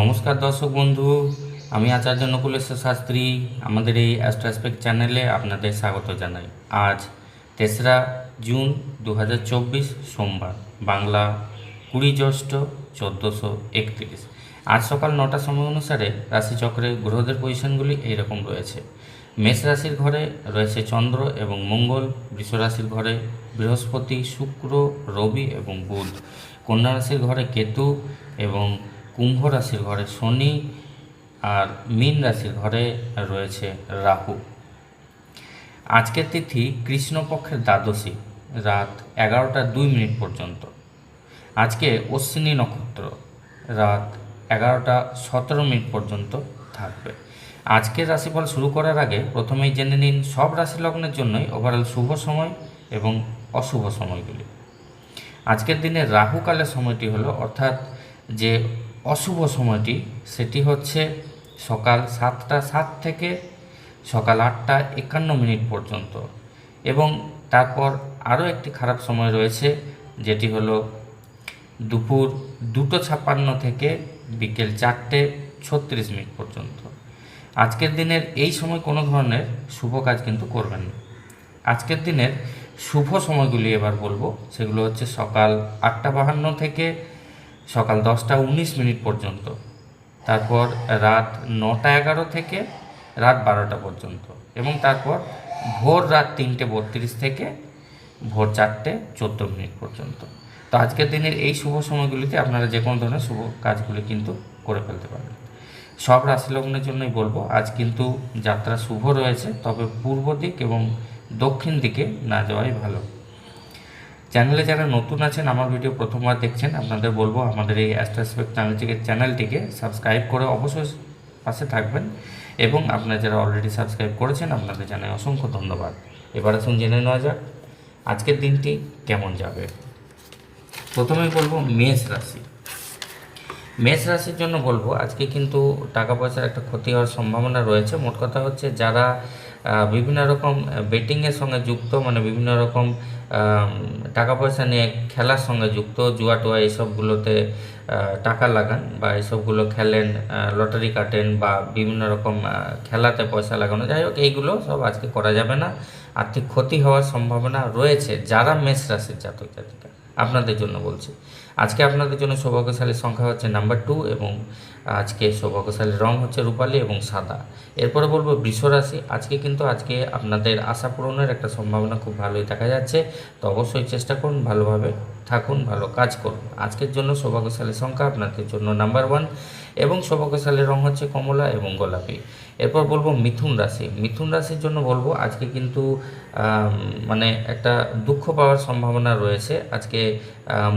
নমস্কার দর্শক বন্ধু, আমি আচার্য নকুলেশ্বর শাস্ত্রী। আমাদের এই অ্যাস্ট্রোস্পেক্ট চ্যানেলে আপনাদের স্বাগত জানাই। আজ 3রা জুন 2024 সোমবার, বাংলা 20 জ্যৈষ্ঠ 1431। আজ সকাল 9টার সময় অনুসারে রাশিচক্রে গ্রহদের পজিশনগুলি এইরকম রয়েছে। মেষ রাশির ঘরে রয়েছে চন্দ্র এবং মঙ্গল, বৃষ রাশির ঘরে বৃহস্পতি, শুক্র, রবি এবং বুধ, কন্যা রাশির ঘরে কেতু এবং কুম্ভ রাশির ঘরে শনি, আর মীন রাশির ঘরে রয়েছে রাহু। আজকের তিথি কৃষ্ণপক্ষের দ্বাদশী, রাত 11টা 2 মিনিট পর্যন্ত। আজকে অশ্বিনী নক্ষত্র রাত 11টা 17 মিনিট পর্যন্ত থাকবে। আজকের রাশিফল শুরু করার আগে প্রথমেই জেনে নিন সব রাশি লগ্নের জন্যই ওভারঅল শুভ সময় এবং অশুভ সময়গুলি। আজকের দিনে রাহুকালের সময়টি হলো, অর্থাৎ যে অশুভ সময়টি সেটি হচ্ছে সকাল 7টা 7 থেকে সকাল 8টা 51 মিনিট পর্যন্ত, এবং তারপর আরও একটি খারাপ সময় রয়েছে যেটি হলো দুপুর 2:56 থেকে বিকেল 4টে 36 মিনিট পর্যন্ত। আজকের দিনের এই সময় কোনো ধরনের শুভ কাজ কিন্তু করবেন না। আজকের দিনের শুভ সময়গুলি এবার বলবো, সেগুলো হচ্ছে সকাল 8:52 থেকে সকাল 10টা 19 মিনিট পর্যন্ত, তারপর রাত 9টা 11 থেকে রাত 12টা পর্যন্ত, এবং তারপর ভোর রাত 3টে 32 থেকে ভোর 4টে 14 মিনিট পর্যন্ত। তো আজকের দিনের এই শুভ সময়গুলিতে আপনারা যে কোনো ধরনের শুভ কাজগুলি কিন্তু করে ফেলতে পারবেন। সব রাশি লগ্নের জন্যই বলবো আজ কিন্তু যাত্রা শুভ রয়েছে, তবে পূর্ব দিক এবং দক্ষিণ দিকে না যাওয়াই ভালো। চ্যানেলে যারা নতুন আছেন, আমার ভিডিও প্রথমবার দেখছেন, আপনাদের বলবো আমাদের এই অ্যাস্ট্রোস্পেক্ট চ্যানেলটিকে সাবস্ক্রাইব করে অবশ্যই পাশে থাকবেন, এবং আপনারা যারা অলরেডি সাবস্ক্রাইব করেছেন আপনাদের জানাই অসংখ্য ধন্যবাদ। এবার আসুন জেনে নেওয়া যাক আজকের দিনটি কেমন যাবে। প্রথমেই বলবো মেষ রাশি। মেষ রাশির জন্য বলবো আজকে কিন্তু টাকা পয়সার একটা ক্ষতি হওয়ার সম্ভাবনা রয়েছে। মোট কথা হচ্ছে যারা বিভিন্ন রকম বেটিংয়ের সঙ্গে যুক্ত, মানে বিভিন্ন রকম টাকা পয়সা নিয়ে খেলার সঙ্গে যুক্ত, জুয়া টুয়া এইসবগুলোতে টাকা লাগান বা এইসবগুলো খেলেন, লটারি কাটেন বা বিভিন্ন রকম খেলাতে পয়সা লাগানো, যাই হোক এইগুলো সব আজকে করা যাবে না। আর্থিক ক্ষতি হওয়ার সম্ভাবনা রয়েছে যারা মেষ রাশির জাতক জাতিকা, আপনাদের জন্য বলছি। আজকে আপনাদের জন্য সৌভাগ্যশালী সংখ্যা হচ্ছে নাম্বার 2, এবং আজকে সৌভাগ্যশালী রং হচ্ছে রূপালী এবং সাদা। এরপরে বলবো বৃষ রাশি। আজকে আপনাদের আশা পূরণের একটা সম্ভাবনা খুব ভালোই দেখা যাচ্ছে, তো অবশ্যই চেষ্টা করুন, ভালোভাবে থাকুন, ভালো কাজ করুন। আজকের জন্য সৌভাগ্যশালী সংখ্যা আপনাদের জন্য নাম্বার 1, এবং সৌভাগ্যশালী রং হচ্ছে কমলা এবং গোলাপি। এরপর বলবো মিথুন রাশি। মিথুন রাশির জন্য বলবো আজকে কিন্তু মানে একটা দুঃখ পাওয়ার সম্ভাবনা রয়েছে। আজকে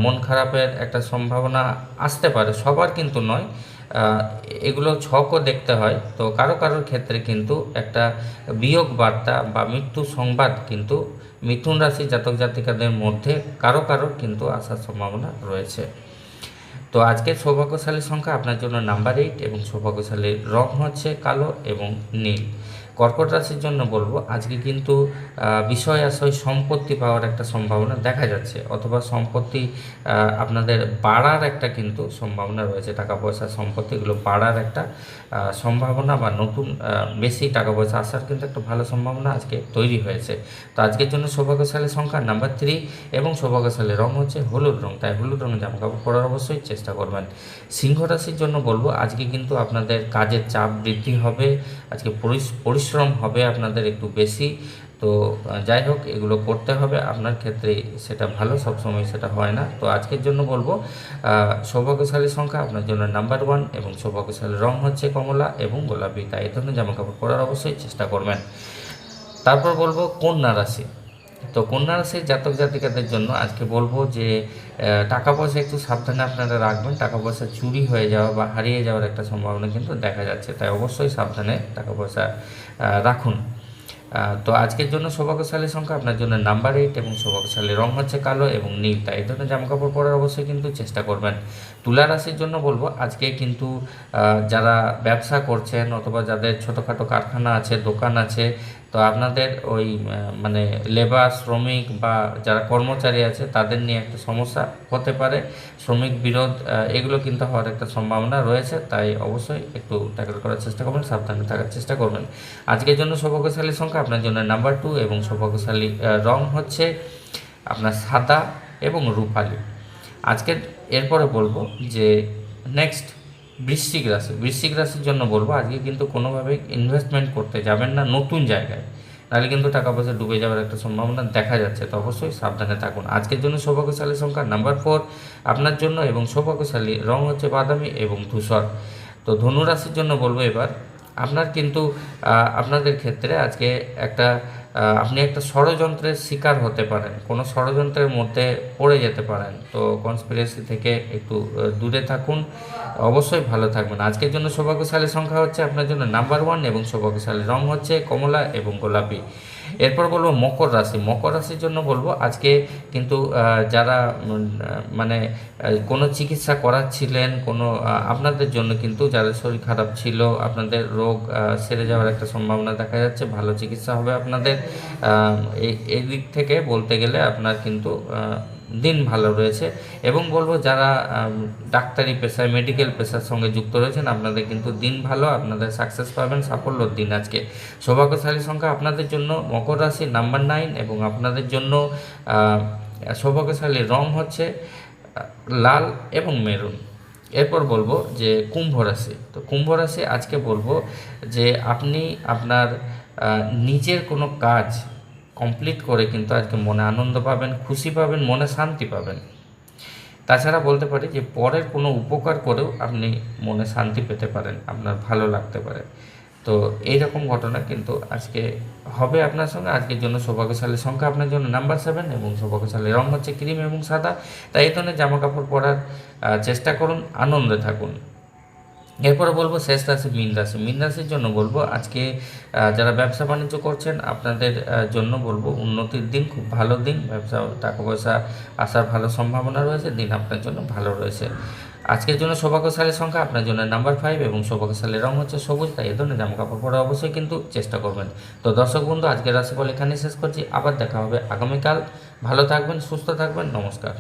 মন খারাপের একটা সম্ভাবনা আসতে পারে, সবার কিন্তু নয়, এগুলো ছকও দেখতে হয়। তো কারো কারোর ক্ষেত্রে কিন্তু একটা বিয়োগ বার্তা বা মৃত্যু সংবাদ কিন্তু মিথুন রাশি জাতক জাতিকাদের মধ্যে কারো কারো কিন্তু আসার সম্ভাবনা রয়েছে। তো আজকের সৌভাগ্যশালী সংখ্যা আপনার জন্য নাম্বার 8, এবং সৌভাগ্যশালী রং হচ্ছে কালো এবং নীল। কর্কট রাশির জন্য বলবো আজকে কিন্তু বিষয় আশয় সম্পত্তি পাওয়ার একটা সম্ভাবনা দেখা যাচ্ছে, অথবা সম্পত্তি আপনাদের বাড়ার একটা কিন্তু সম্ভাবনা রয়েছে। টাকা পয়সা সম্পত্তিগুলো বাড়ার একটা সম্ভাবনা, বা নতুন বেশি টাকা পয়সা আসার কিন্তু একটা ভালো সম্ভাবনা আজকে তৈরি হয়েছে। তো আজকের জন্য সৌভাগ্যশালী সংখ্যা নাম্বার 3, এবং সৌভাগ্যশালী রং হচ্ছে হলুদ রং, তাই হলুদ রঙের জামাকাপড় পরার অবশ্যই চেষ্টা করবেন। সিংহ রাশির জন্য বলবো আজকে কিন্তু আপনাদের কাজের চাপ বৃদ্ধি হবে, আজকে পরিশ্রম হবে আপনাদের একটু বেশি। তো যাই হোক এগুলো করতে হবে, আপনার ক্ষেত্রে সেটা ভালো, সবসময় সেটা হয় না। তো আজকের জন্য বলবো সৌভাগ্যশালী সংখ্যা আপনার জন্য নাম্বার 1, এবং সৌভাগ্যশালী রং হচ্ছে কমলা এবং গোলাপি, তাই এই ধরনের জামাকাপড় পরার অবশ্যই চেষ্টা করবেন। তারপর বলবো কন্যা রাশি। তো কন্যা রাশির জাতক জাতিকাদের জন্য আজকে বলবো যে টাকা পয়সা একটু সাবধানে আপনারা রাখবেন। টাকা পয়সা চুরি হয়ে যাওয়া বা হারিয়ে যাওয়ার একটা সম্ভাবনা কিন্তু দেখা যাচ্ছে, তাই অবশ্যই সাবধানে টাকা পয়সা রাখুন। তো আজকের জন্য সৌভাগ্যশালী সংখ্যা আপনার জন্য নাম্বার 8, এবং সৌভাগ্যশালী রং হচ্ছে কালো এবং নীল, তাই এই ধরনের জামাকাপড় পরার অবশ্যই কিন্তু চেষ্টা করবেন। তুলা রাশির জন্য বলবো আজকে কিন্তু যারা ব্যবসা করছেন, অথবা যাদের ছোটোখাটো কারখানা আছে, দোকান আছে, তো আপনাদের ওই মানে লেবার শ্রমিক বা যারা কর্মচারী আছে তাদের নিয়ে একটা সমস্যা হতে পারে, শ্রমিক বিরোধ এগুলো কিন্তু হওয়ার একটা সম্ভাবনা রয়েছে, তাই অবশ্যই একটু ট্যাকেল করার চেষ্টা করবেন, সাবধানে থাকার চেষ্টা করবেন। আজকের জন্য সৌভাগ্যশালী সংখ্যা আপনার জন্য নাম্বার 2 এবং সৌভাগ্যশালী রং হচ্ছে আপনার সাদা এবং রূপালি। আজকের এরপরে বলবো যে নেক্সট বৃশ্চিক রাশির জন্য বলবো আজকে কিন্তু কোনোভাবে ইনভেস্টমেন্ট করতে যাবেন না নতুন জায়গায়, নাহলে কিন্তু টাকা পয়সা ডুবে যাওয়ার একটা সম্ভাবনা দেখা যাচ্ছে, তো অবশ্যই সাবধানে থাকুন। আজকের জন্য সৌভাগ্যশালী সংখ্যা নাম্বার 4 আপনার জন্য এবং সৌভাগ্যশালী রং হচ্ছে বাদামি এবং ধূসর। তো ধনুরাশির জন্য বলবো এবার আপনার কিন্তু আপনাদের ক্ষেত্রে আজকে একটা আপনি একটা ষড়যন্ত্রের শিকার হতে পারেন, কোনো ষড়যন্ত্রের মধ্যে পড়ে যেতে পারেন, তো কনস্পিরেসি থেকে একটু দূরে থাকুন, অবশ্যই ভালো থাকবেন। আজকের জন্য সৌভাগ্যশালী সংখ্যা হচ্ছে আপনার জন্য নাম্বার 1 এবং সৌভাগ্যশালী রং হচ্ছে কমলা এবং গোলাপি। এরপর বলবো মকর রাশির জন্য বলবো আজকে কিন্তু যারা মানে কোনো চিকিৎসা করাচ্ছিলেন, কোনো আপনাদের জন্য কিন্তু যাদের শরীর খারাপ ছিল আপনাদের রোগ সেরে যাওয়ার একটা সম্ভাবনা দেখা যাচ্ছে, ভালো চিকিৎসা হবে আপনাদের। এই দিক থেকে বলতে গেলে আপনার কিন্তু দিন ভালো রয়েছে, এবং বলবো যারা ডাক্তারি পেশায় মেডিকেল পেশার সঙ্গে যুক্ত রয়েছেন আপনাদের কিন্তু দিন ভালো, আপনাদের সাকসেস পাবেন, সাফল্যর দিন আজকে। সৌভাগ্যশালী সংখ্যা আপনাদের জন্য মকর রাশি নাম্বার 9 এবং আপনাদের জন্য সৌভাগ্যশালী রং হচ্ছে লাল এবং মেরুন। এরপর বলবো যে কুম্ভ রাশি। তো কুম্ভ রাশি আজকে বলবো যে আপনি আপনার নিজের কোনো কাজ কমপ্লিট করে কিন্তু আজকে মনে আনন্দ পাবেন, খুশি পাবেন, মনে শান্তি পাবেন। তাছাড়া বলতে পারি যে পরের কোনো উপকার করেও আপনি মনে শান্তি পেতে পারেন, আপনার ভালো লাগতে পারে। তো এইরকম ঘটনা কিন্তু আজকে হবে আপনার সঙ্গে। আজকের জন্য সৌভাগ্যশালী সংখ্যা আপনার জন্য নাম্বার 7 এবং সৌভাগ্যশালী রং হচ্ছে ক্রিম এবং সাদা। তাই এই ধরনের জামা কাপড় পরার চেষ্টা করুন, আনন্দে থাকুন। এরপরে বলবো শেষ রাশি মীন রাশির জন্য বলবো আজকে যারা ব্যবসা বাণিজ্য করছেন আপনাদের জন্য বলবো উন্নতির দিন, খুব ভালো দিন, ব্যবসা টাকা পয়সা আসার ভালো সম্ভাবনা রয়েছে, দিন আপনার জন্য ভালো রয়েছে। আজকের জন্য সৌভাগ্যশালী সংখ্যা আপনার জন্য নাম্বার 5 এবং সৌভাগ্যশালী রং হচ্ছে সবুজ। তাই এ ধরনের জামা কাপড় পরা অবশ্যই কিন্তু চেষ্টা করবেন। তো দর্শক বন্ধু, আজকের রাশিফল এখানেই শেষ করছি, আবার দেখা হবে আগামীকাল। ভালো থাকবেন, সুস্থ থাকবেন, নমস্কার।